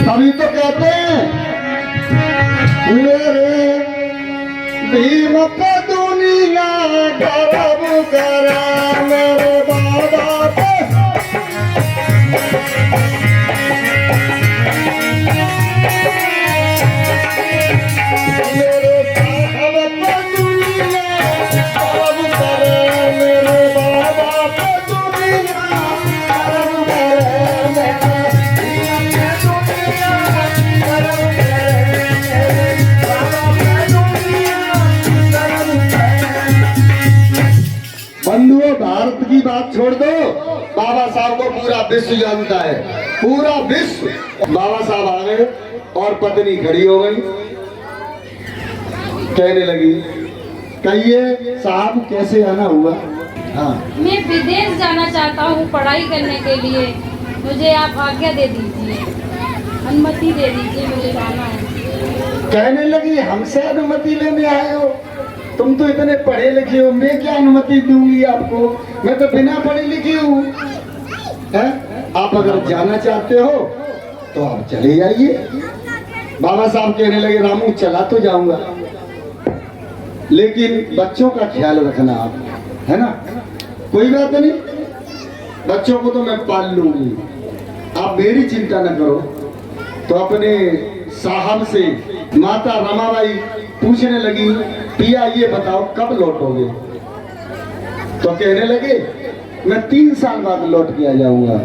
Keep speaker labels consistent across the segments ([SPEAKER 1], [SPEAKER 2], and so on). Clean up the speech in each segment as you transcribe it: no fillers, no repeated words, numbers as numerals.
[SPEAKER 1] तभी तो कहते हैं मेरे भीम को दुनिया गर्व करा मेरे बाबा को। मेरे साहब को दुनिया गर्व करे मेरे बाबा को दुनिया गर्व करे बंधुओं। भारत की बात छोड़ दो, बाबा साहब को पूरा विश्व जानता है, पूरा विश्व। बाबा साहब आ गए और पत्नी खड़ी हो गई, कहने लगी कहिए साहब कैसे आना हुआ। हाँ,
[SPEAKER 2] मैं विदेश जाना चाहता हूँ पढ़ाई करने के लिए, मुझे आप आज्ञा दे दीजिए, अनुमति दे दीजिए, मुझे जाना है।
[SPEAKER 1] कहने लगी हमसे अनुमति लेने आए हो, तुम तो इतने पढ़े लिखे हो, मैं क्या अनुमति दूंगी आपको, मैं तो बिना पढ़े लिखी हूँ। आप अगर जाना चाहते हो तो आप चले जाइए। बाबा साहब कहने लगे रामू चला तो जाऊंगा, लेकिन बच्चों का ख्याल रखना आप, है ना। कोई बात नहीं, बच्चों को तो मैं पाल लूंगी, आप मेरी चिंता न करो। तो अपने साहब से माता रमाबाई पूछने लगी पिया ये बताओ कब लौटोगे। तो कहने लगे मैं 3 साल बाद लौट के आ जाऊंगा।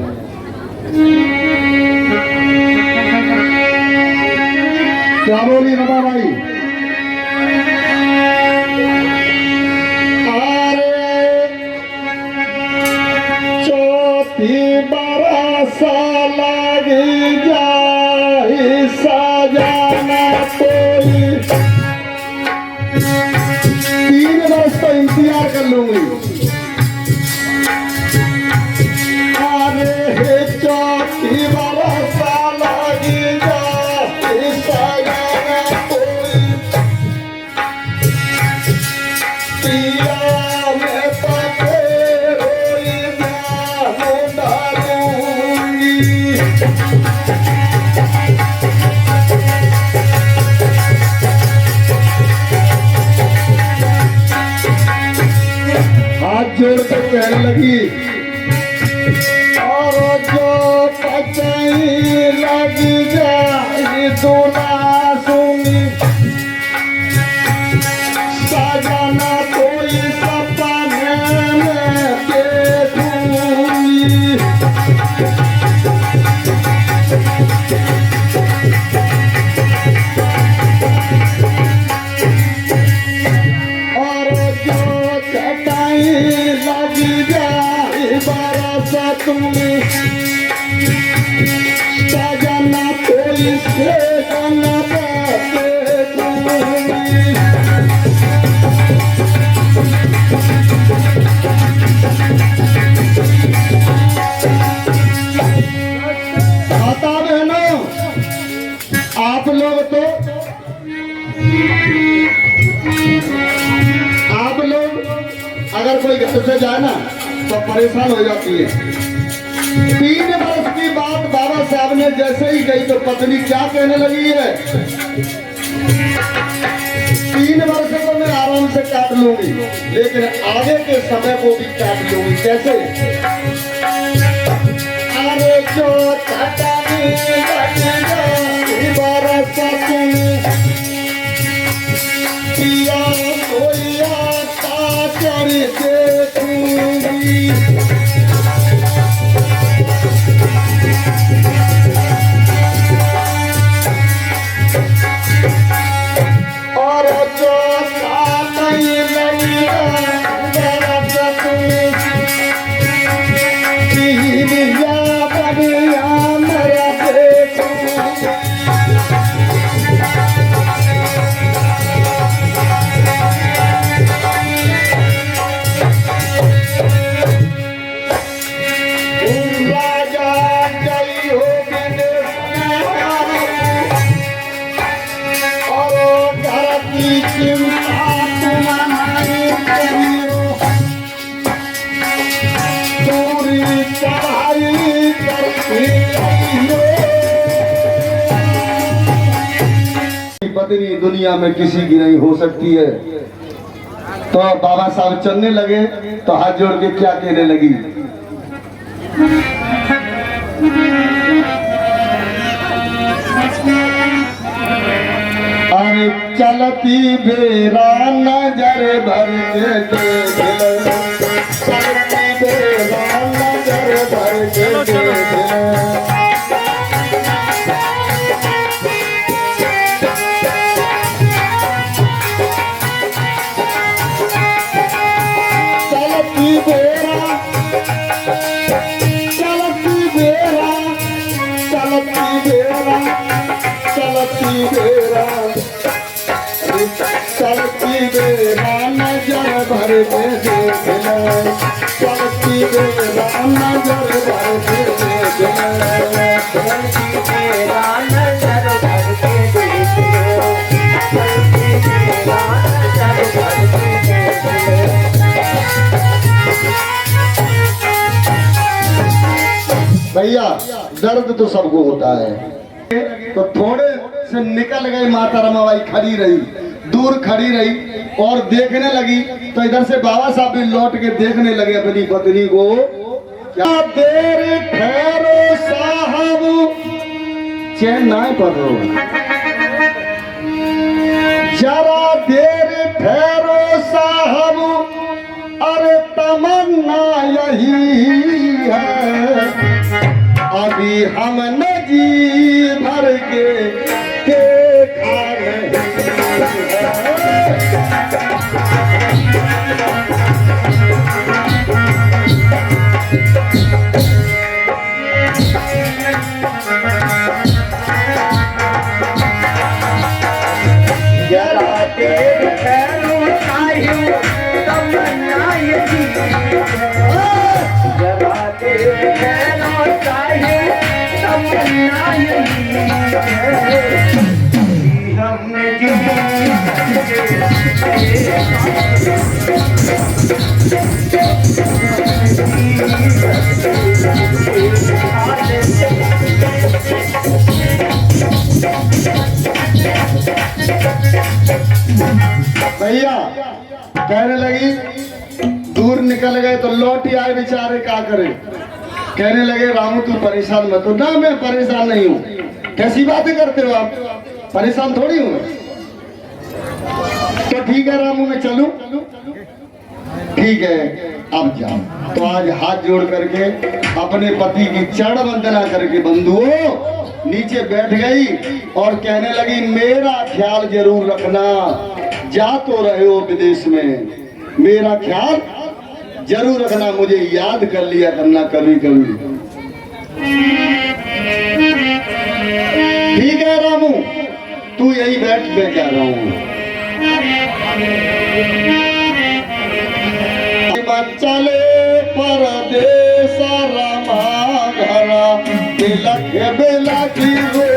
[SPEAKER 1] क्या बोली रमाबाई। अरे 34 बरस लगी जाए सजाना कोई, 3 वर्ष तो इंतजार कर लूंगी। अरे 34 बरस लगी जाए सजाना कोई, पिया में पके रोई जान डालूंगी। हाथ जोड़ के कहने लगी और जो पचाई लगी जाए दूल्हा सुनी, सजना कोई सपने में देखूंगी। लगी जाए बरस तुम्हें, सजना कोई से माता बहनों, आप लोग तो अगर कोई घर से जाए ना तो परेशान हो जाती है। 3 वर्ष की बात बाबा साहब ने जैसे ही गई तो पत्नी क्या कहने लगी है, 3 वर्ष को मैं आराम से काट लूंगी, लेकिन आगे के समय को भी काट लूंगी। कैसे? अरे जो बरस पिया कोई आता कर देखूंगी। और जो नहीं लगेगा बरस बढ़िया बढ़िया मेरा देखूंगी। पत्नी दुनिया में किसी की नहीं हो सकती है। तो बाबा साहब चलने लगे तो हाथ जोड़ के क्या कहने लगी, अरे चलती बेरा नजर भर के देख ले, चलती बेरा नजर भर के देख ले। चलती बेरा, चलती बेरा, चलती बेरा, चलती बेरा, चलती बेरा नजर भर के देख ले, चलती बेरा नजर भर के देख ले, चलती बेरा नजर भर के देख ले, चलती बेरा नजर भर के देख ले। भैया दर्द तो सबको होता है, तो थोड़े से निकल गई माता रमाबाई, खड़ी रही, दूर खड़ी रही और देखने लगी। तो इधर से बाबा साहब भी लौट के देखने लगे अपनी पत्नी को। क्या देर ठहरो साहब, चैन ना पढ़ो, जरा देर ठहरो साहब, अरे तमन्ना यही है, अभी हमने जी भर के देखा नहीं जरा देर ठहरो साहिब, तमन्ना यही है, जरा देर ठहरो साहिब, तमन्ना यही है, हमने जी भैया कहने लगी, दूर निकल गए तो लौट ही आए बेचारे, क्या करे। कहने लगे रामू तू परेशान मत हो। ना मैं परेशान नहीं हूँ, कैसी बातें करते हो आप, परेशान थोड़ी हूँ। तो ठीक है रामू मैं चलूं, ठीक है अब जाओ। तो आज हाथ जोड़ करके अपने पति की चरण वंदना करके बंधुओं नीचे बैठ गई और कहने लगी, मेरा ख्याल जरूर रखना, जा तो रहे हो विदेश में, मेरा ख्याल जरूर रखना, मुझे याद कर लिया करना कभी कभी। ठीक है रामू तू यही बैठ, मैं कह रहा हूँ। चले परदेस रमा घरा, बिलख बिलखी रो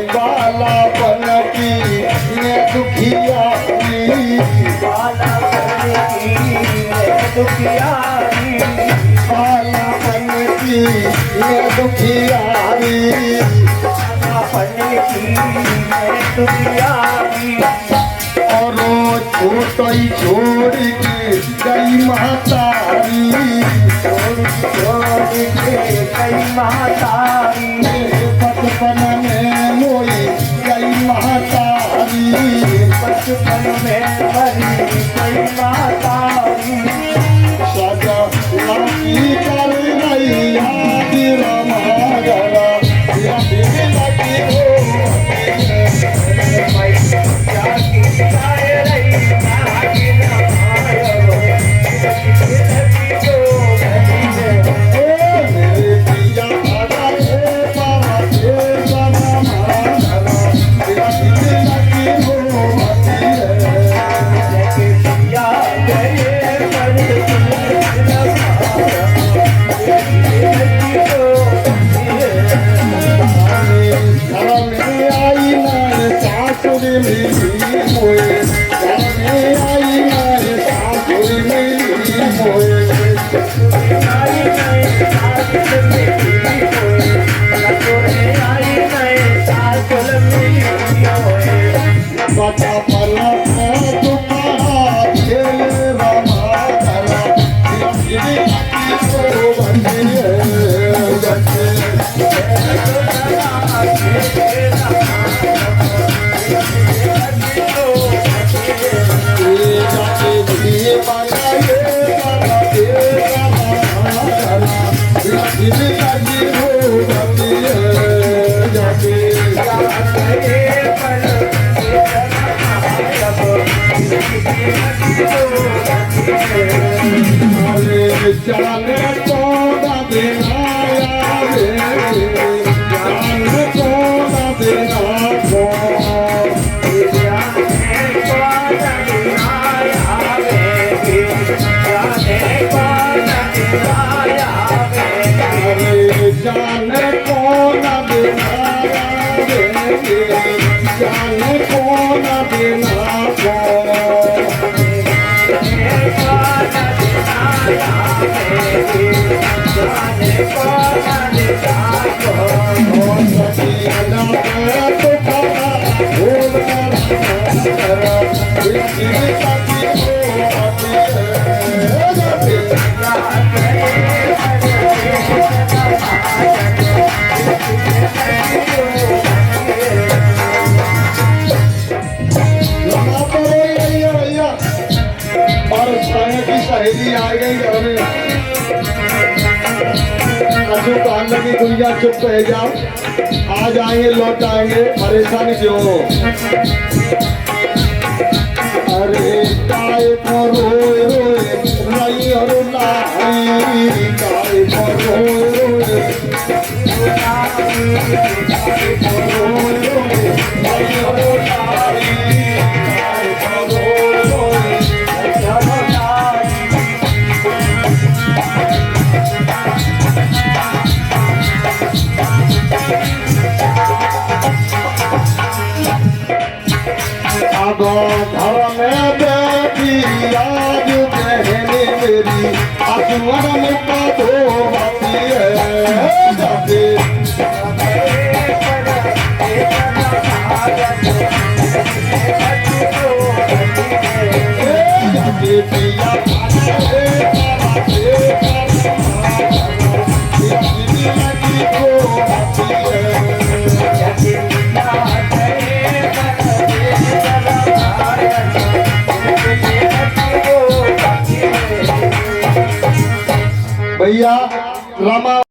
[SPEAKER 1] बाला बन की मैं दुखियारी, बाला बन की मैं दुखियारी, बाला बन की मैं दुखियारी, बाला बन की मैं दुखियारी, और छोट ही छोड़ के गई महतारी, छोड़ के गई महतारी, बचपन में मोई गई महतारी, बचपन में मरी गई महतारी, सजा बचा पला तुम्हारा खेल रमा करा ये तो बंदी है जाने कौन दिलाया जाने कौन दिलाया जाने कौन दिलाया जाने कौन और की सहेली आ गई घर में अजू कहने लगी गुड़िया चुप रह जाओ आ जाएंगे लौट आएंगे परेशानी क्यों हो अरे काय पर रोए रोए नहीं हरो लाई काय पर रोए रोए काय पर रोए रोए नहीं हरो लाई काय पर रोए रोए अब घर में बेटी आज बहने मेरी आसमान में पधो बाती है जाते पिया